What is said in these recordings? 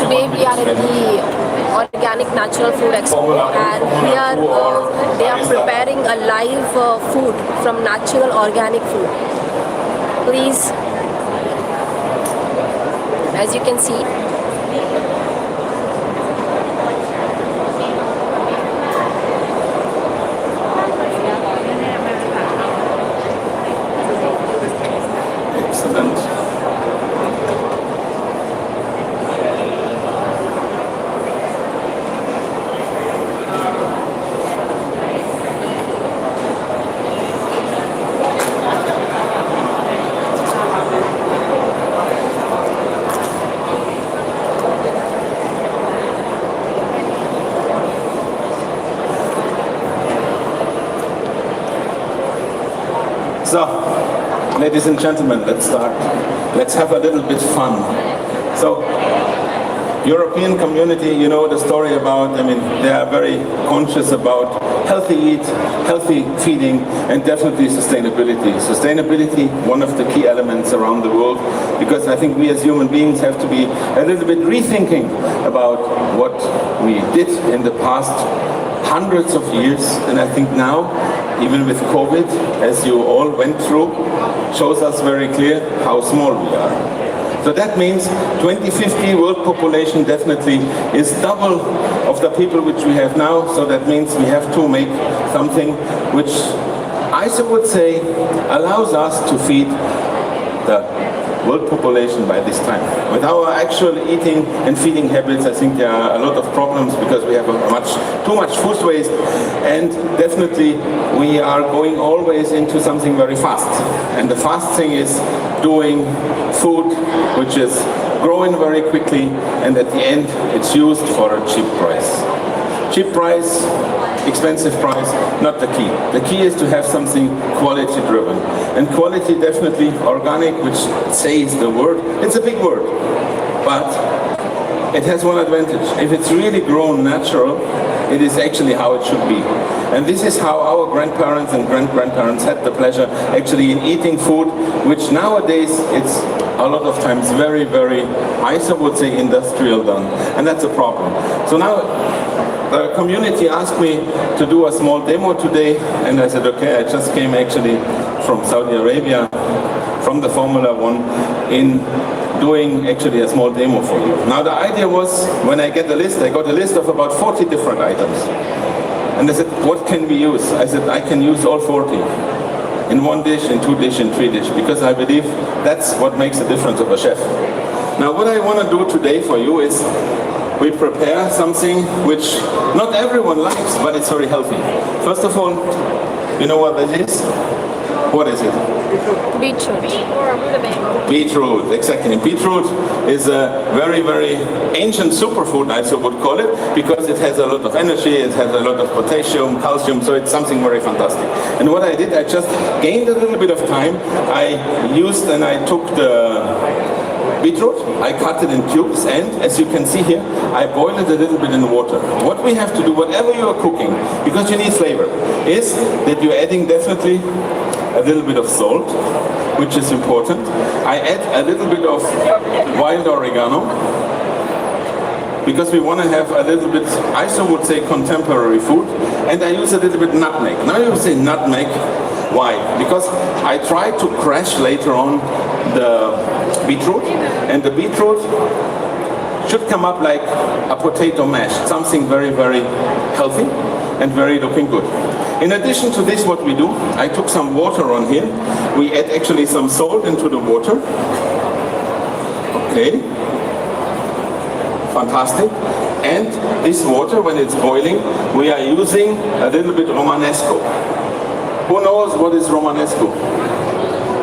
Today we are in the Organic Natural Food Expo, and here they are preparing a live food from natural organic food. Please, as you can see, So, ladies and gentlemen, let's start. Let's have a little bit fun. So, European community, you know the story about, they are very conscious about healthy eat, healthy feeding, and definitely sustainability. Sustainability, one of the key elements around the world, because I think we as human beings have to be a little bit rethinking about what we did in the past hundreds of years, and I think now, even with COVID, as you all went through, shows us very clear how small we are. So that means 2050 world population definitely is double of the people which we have now, so that means we have to make something which I would say allows us to feed the world population by this time. With our actual eating and feeding habits, I think there are a lot of problems because we have too much food waste, and definitely we are going always into something very fast. And the fast thing is doing food which is growing very quickly, and at the end it's used for a cheap price. Cheap price, expensive price, not the key. The key is to have something quality driven. And quality, definitely organic, which says the word, it's a big word, but it has one advantage. If it's really grown natural, it is actually how it should be. And this is how our grandparents and great-grandparents had the pleasure actually in eating food, which nowadays it's a lot of times very, very, I would say, industrial done. And that's a problem. So now, the community asked me to do a small demo today, and I said, okay, I just came actually from Saudi Arabia, from the Formula One, in doing actually a small demo for you. Now the idea was, when I get the list, I got a list of about 40 different items. And they said, what can we use? I said, I can use all 40. In one dish, in two dish, in three dish, because I believe that's what makes the difference of a chef. Now what I want to do today for you is, we prepare something which not everyone likes, but it's very healthy. First of all, you know what that is? What is it? beetroot or rutabaga. Beetroot, exactly. Beetroot is a very, very ancient superfood, I would call it, because it has a lot of energy, it has a lot of potassium, calcium, so it's something very fantastic. And what I did, I just gained a little bit of time. I used and I took the beetroot, I cut it in cubes, and as you can see here, I boil it a little bit in water. What we have to do, whatever you are cooking, because you need flavor, is that you're adding definitely a little bit of salt, which is important. I add a little bit of wild oregano, because we want to have a little bit, I would say, contemporary food, and I use a little bit nutmeg. Now you say nutmeg, why? Because I try to crash later on the beetroot, and the beetroot should come up like a potato mash, something very, very healthy and very looking good. In addition to this, what we do, I took some water on here. We add actually some salt into the water. Okay, fantastic. And this water, when it's boiling, we are using a little bit Romanesco. Who knows what is Romanesco?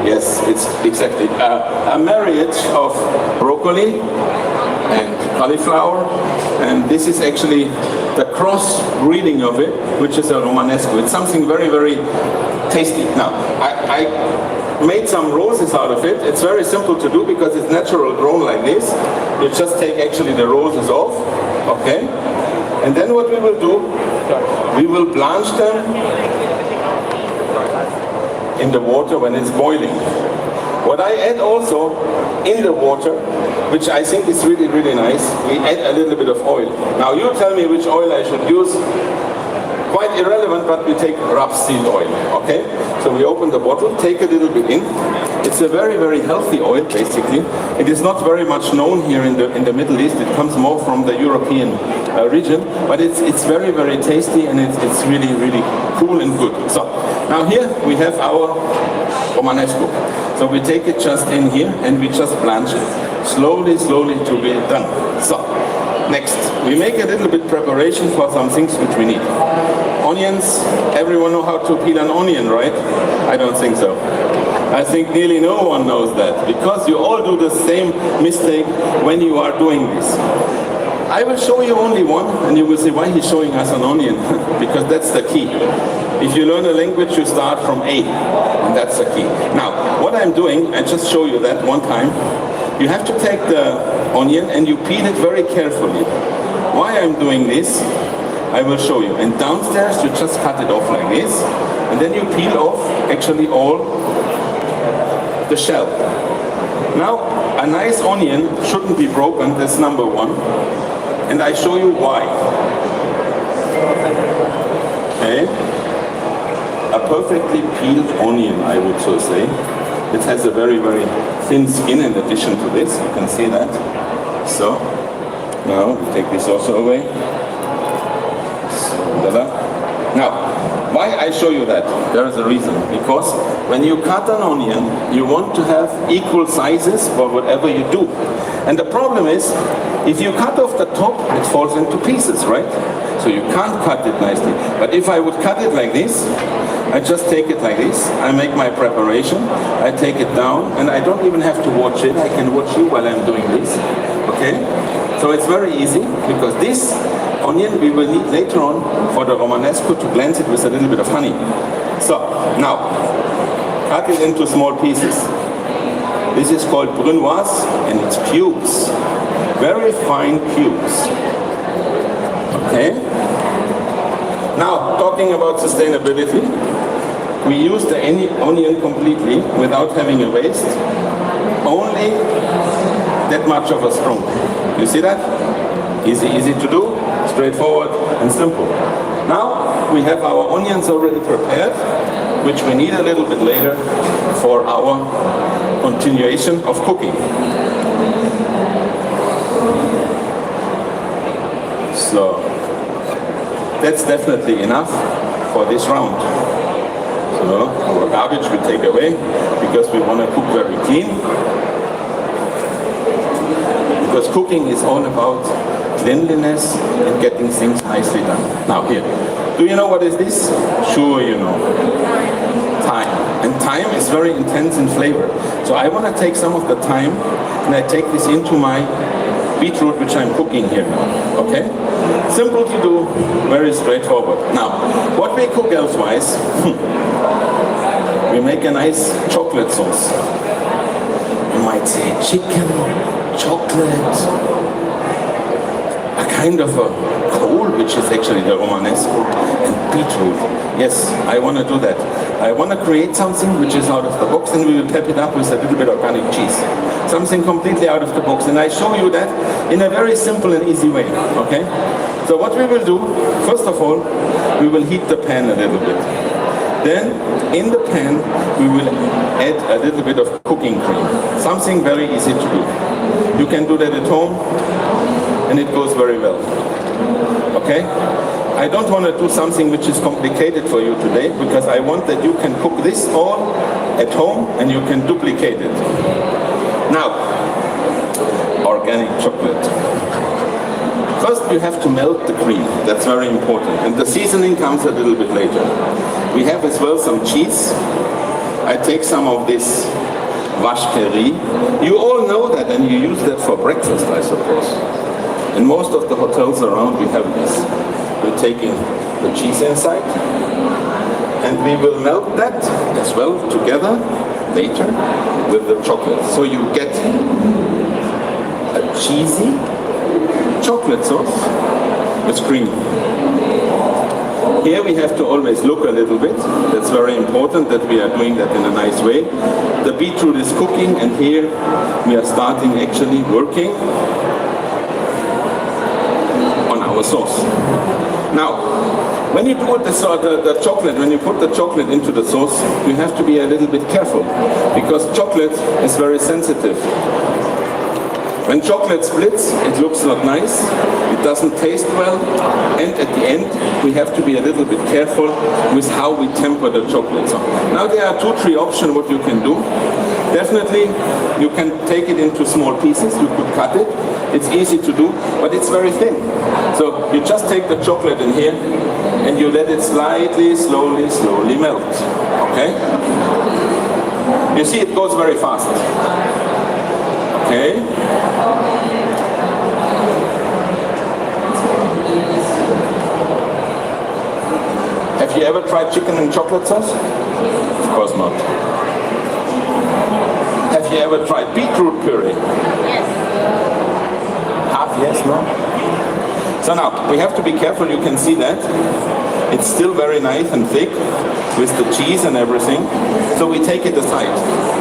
Yes, it's exactly a marriage of broccoli and cauliflower, and this is actually the cross breeding of it, which is a Romanesco. It's something very, very tasty. Now, I made some roses out of it. It's very simple to do because it's natural grown like this. You just take actually the roses off, okay? And then what we will do, we will blanch them in the water when it's boiling. What I add also in the water, which I think is really, really nice, we add a little bit of oil. Now you tell me which oil I should use. Quite irrelevant, but we take rapeseed oil, okay? So we open the bottle, take a little bit in. It's a very, very healthy oil, basically. It is not very much known here in the Middle East. It comes more from the European region, but it's very, very tasty, and it's really, really cool and good. So now here we have our Romanesco. So we take it just in here, and we just blanch it slowly, slowly to be done. So next, we make a little bit preparation for some things which we need. Onions, everyone know how to peel an onion, right? I don't think so. I think nearly no one knows that, because you all do the same mistake when you are doing this. I will show you only one, and you will see why he's showing us an onion, because that's the key. If you learn a language, you start from A, and that's the key. Now, what I'm doing, I just show you that one time. You have to take the onion and you peel it very carefully. Why I'm doing this, I will show you. And downstairs you just cut it off like this, and then you peel off actually all the shell. Now, a nice onion shouldn't be broken, that's number one. And I show you why. Okay? A perfectly peeled onion, I would so say. It has a very, very thin skin in addition to this. You can see that. So, now we take this also away. So, now, why I show you that? There is a reason. Because when you cut an onion, you want to have equal sizes for whatever you do. And the problem is, if you cut off the top, it falls into pieces, right? So you can't cut it nicely. But if I would cut it like this, I just take it like this, I make my preparation, I take it down, and I don't even have to watch it, I can watch you while I'm doing this, okay? So it's very easy, because this onion we will need later on for the Romanesco to blend it with a little bit of honey. So, now, cut it into small pieces. This is called brunoise, and it's cubes, very fine cubes, okay? Now, talking about sustainability, we use the onion completely without having a waste, only that much of a strong. You see that? Easy to do, straightforward and simple. Now we have our onions already prepared, which we need a little bit later for our continuation of cooking. So that's definitely enough for this round. So our garbage we take away because we want to cook very clean. Because cooking is all about cleanliness and getting things nicely done. Now here, do you know what is this? Sure you know. Thyme. And thyme is very intense in flavor. So I want to take some of the thyme and I take this into my beetroot which I'm cooking here now. Okay? Simple to do, very straightforward. Now, what we cook elsewise, we make a nice chocolate sauce. You might say chicken, chocolate, a kind of a coal, which is actually the Romanesco, and beetroot. Yes, I want to do that. I want to create something which is out of the box, and we will pep it up with a little bit of organic cheese. Something completely out of the box, and I show you that in a very simple and easy way, okay? So what we will do, first of all, we will heat the pan a little bit. Then, in the pan, we will add a little bit of cooking cream. Something very easy to do. You can do that at home, and it goes very well. Okay? I don't want to do something which is complicated for you today, because I want that you can cook this all at home, and you can duplicate it. Now, organic chocolate. First you have to melt the cream, that's very important, and the seasoning comes a little bit later. We have as well some cheese. I take some of this vache qui rit. You all know that and you use that for breakfast, I suppose. In most of the hotels around we have this. We're taking the cheese inside and we will melt that as well together later with the chocolate. So you get a cheesy chocolate sauce with cream. Here we have to always look a little bit. That's very important that we are doing that in a nice way. The beetroot is cooking, and here we are starting actually working on our sauce. Now, when you do the chocolate, when you put the chocolate into the sauce, you have to be a little bit careful, because chocolate is very sensitive. When chocolate splits, it looks not nice, it doesn't taste well, and at the end, we have to be a little bit careful with how we temper the chocolate. So now there are 2-3 options what you can do. Definitely, you can take it into small pieces, you could cut it. It's easy to do, but it's very thin. So you just take the chocolate in here, and you let it slightly, slowly melt, okay? You see, it goes very fast. Okay. Have you ever tried chicken and chocolate sauce? Of course not. Have you ever tried beetroot puree? Yes. Half yes, no? So now, we have to be careful, you can see that. It's still very nice and thick with the cheese and everything. So we take it aside.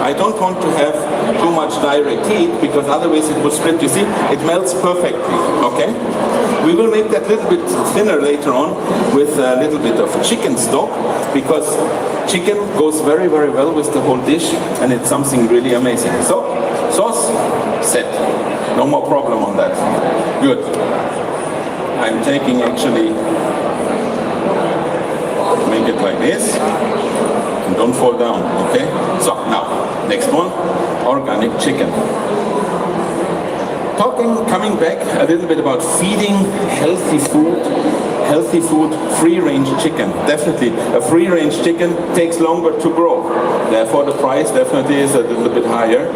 I don't want to have too much direct heat, because otherwise it will split. You see, it melts perfectly, okay? We will make that little bit thinner later on with a little bit of chicken stock, because chicken goes very, very well with the whole dish, and it's something really amazing. So, sauce, set. No more problem on that. Good. I'm taking actually, make it like this, and don't fall down, okay? So now, next one, organic chicken. Coming back a little bit about feeding healthy food, free-range chicken. Definitely, a free-range chicken takes longer to grow. Therefore, the price definitely is a little bit higher.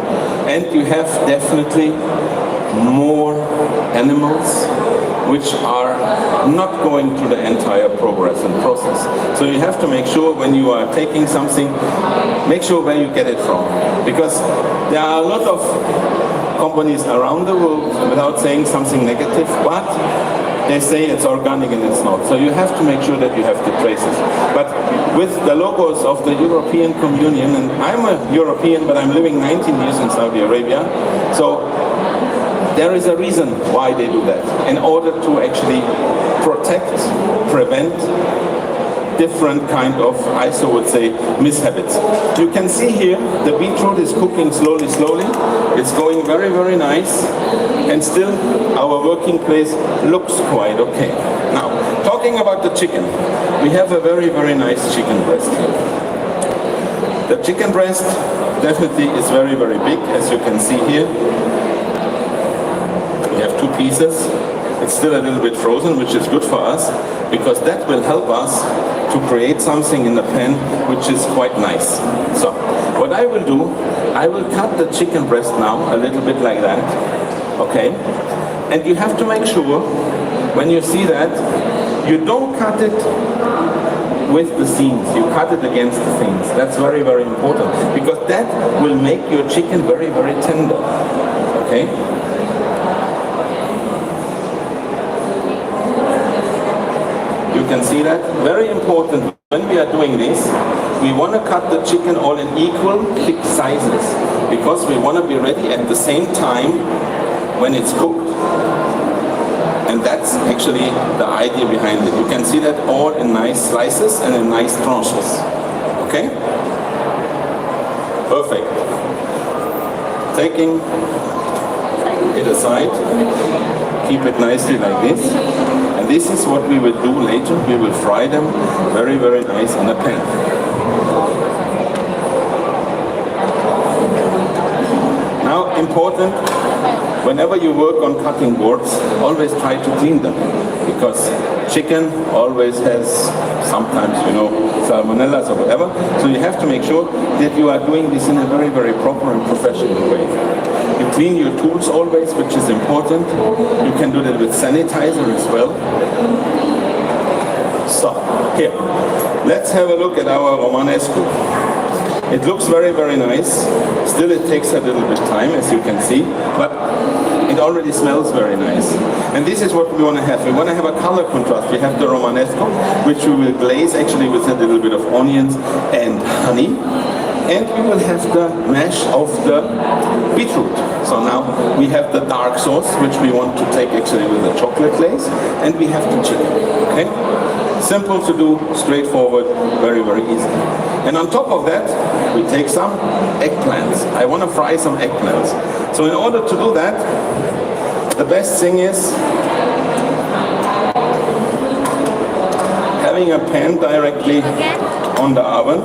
And you have definitely more animals which are not going through the entire progress and process. So you have to make sure when you are taking something, make sure where you get it from. Because there are a lot of companies around the world, without saying something negative, but they say it's organic and it's not. So you have to make sure that you have the traces. But with the logos of the European Communion, and I'm a European, but I'm living 19 years in Saudi Arabia, so there is a reason why they do that, in order to actually protect, prevent different kind of, I so would say, mishabits. You can see here, the beetroot is cooking slowly. It's going very, very nice, and still our working place looks quite okay. Now, talking about the chicken, we have a very, very nice chicken breast here. The chicken breast definitely is very, very big, as you can see here. We have 2 pieces. It's still a little bit frozen, which is good for us, because that will help us to create something in the pan which is quite nice. So, what I will do, I will cut the chicken breast now, a little bit like that, okay? And you have to make sure, when you see that, you don't cut it with the seams, you cut it against the seams. That's very, very important, because that will make your chicken very, very tender, okay? You can see that. Very important, when we are doing this, we want to cut the chicken all in equal thick sizes, because we want to be ready at the same time when it's cooked. And that's actually the idea behind it. You can see that all in nice slices and in nice tranches. Okay? Perfect. Taking it aside, keep it nicely like this. And this is what we will do later. We will fry them very, very nice in a pan. Now, important, whenever you work on cutting boards, always try to clean them, because chicken always has sometimes, salmonellas or whatever. So you have to make sure that you are doing this in a very, very proper and professional way. You clean your tools always, which is important. You can do that with sanitizer as well. So, here, let's have a look at our Romanesco. It looks very, very nice. Still, it takes a little bit time, as you can see, but it already smells very nice. And this is what we want to have. We want to have a color contrast. We have the Romanesco, which we will glaze actually with a little bit of onions and honey. And we will have the mash of the beetroot. So now we have the dark sauce, which we want to take actually with the chocolate glaze, and we have the chicken. Okay? Simple to do, straightforward, very, very easy. And on top of that, we take some eggplants. I want to fry some eggplants. So in order to do that, the best thing is having a pan directly on the oven.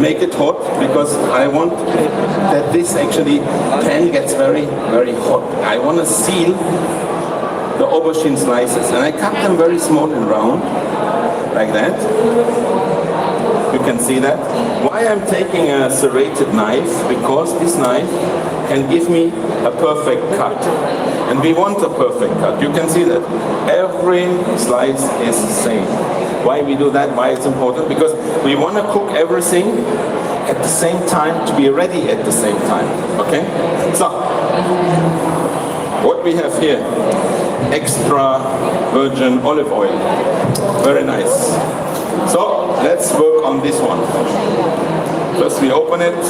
Make it hot, because I want that this actually pan gets very, very hot. I want to seal the aubergine slices, and I cut them very small and round, like that. You can see that. Why I'm taking a serrated knife? Because this knife can give me a perfect cut. And we want a perfect cut. You can see that every slice is the same. Why we do that, why it's important? Because we want to cook everything at the same time, to be ready at the same time. Okay? So, what we have here, extra virgin olive oil. Very nice. So, let's work on this one. First we open it,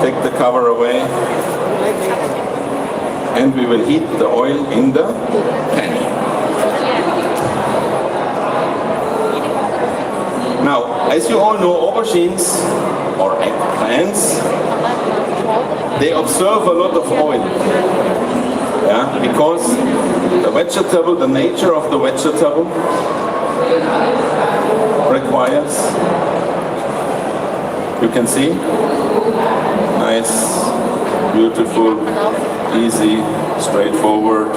take the cover away, and we will heat the oil in the pan. Now, as you all know, aubergines or eggplants, they absorb a lot of oil. Yeah, because the vegetable, the nature of the vegetable requires, you can see, nice, beautiful, easy, straightforward.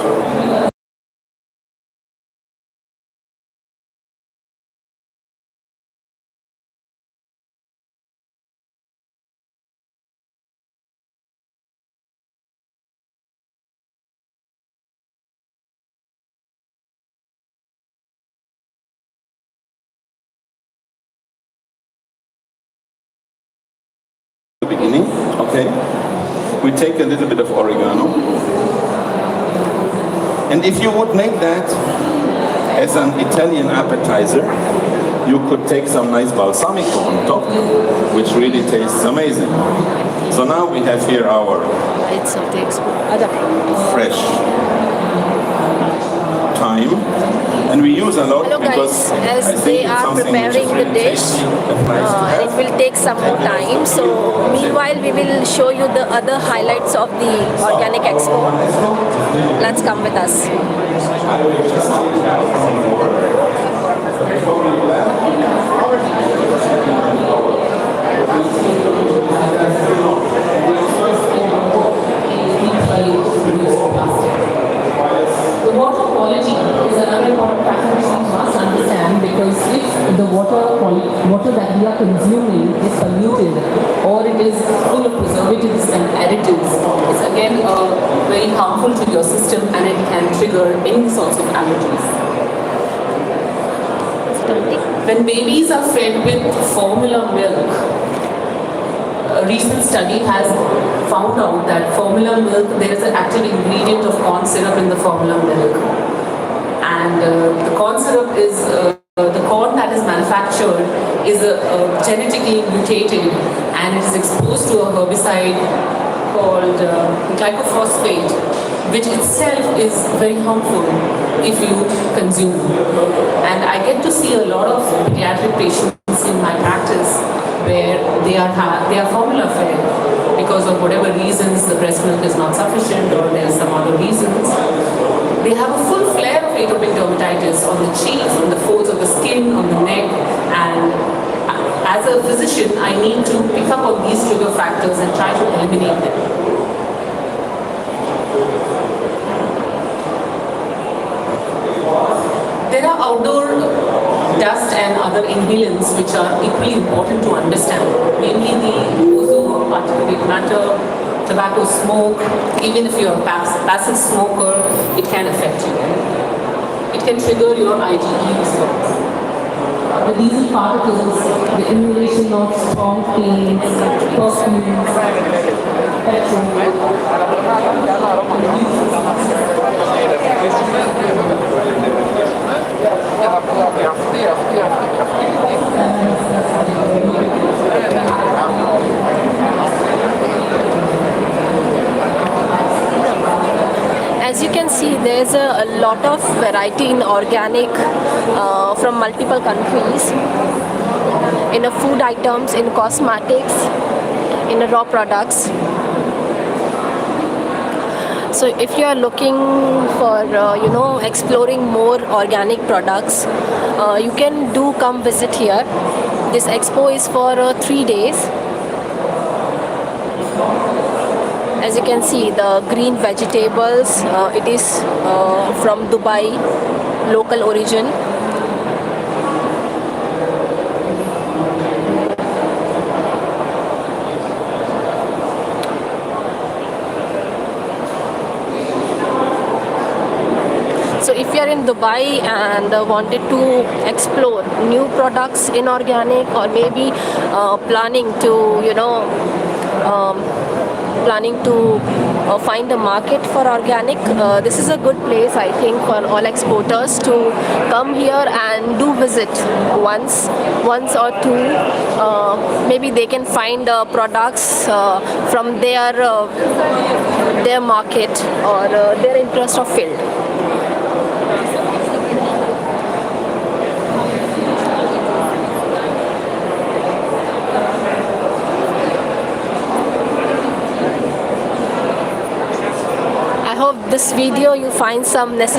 Beginning, okay, we take a little bit of oregano, and if you would make that as an Italian appetizer, you could take some nice balsamico on top, which really tastes amazing. So now we have here our fresh thyme, and we use a lot. Hello because guys, as they are preparing the dish, it will take some more time. So meanwhile, we will show you the other highlights of the Organic Expo. Let's come with us. The water quality is another important factor which we must understand, because if the water that we are consuming is polluted or it is full of preservatives and additives, it's again very harmful to your system, and it can trigger any sorts of allergies. When babies are fed with formula milk, a recent study has found out that formula milk, there is an active ingredient of corn syrup in the formula milk. And the corn syrup is, the corn that is manufactured is genetically mutated, and it is exposed to a herbicide called glyphosate, which itself is very harmful if you consume. And I get to see a lot of pediatric patients in my practice where they are formula fed because of whatever reasons, the breast milk is not sufficient or there are some other reasons. They have a full flare of atopic dermatitis on the cheeks, on the folds of the skin, on the neck, and as a physician, I need to pick up on these trigger factors and try to eliminate them. There are outdoor dust and other inhalants which are equally important to understand, namely the ozone, particulate matter, tobacco smoke. Even if you're a passive smoker, it can affect you. It can trigger your IgE response. the diesel particles, the inhalation of strong paints, perfumes, As you can see, there's a lot of variety in organic from multiple countries, in food items, in cosmetics, in raw products. So if you are looking for exploring more organic products, you can come visit here. This expo is for 3 days. As you can see, the green vegetables, it is from Dubai, local origin. So if you are in Dubai and wanted to explore new products in organic, or maybe planning to find a market for organic, this is a good place, I think, for all exporters to come here and do visit once or two. Maybe they can find products from their market or their interest or field. I hope this video you find some necessary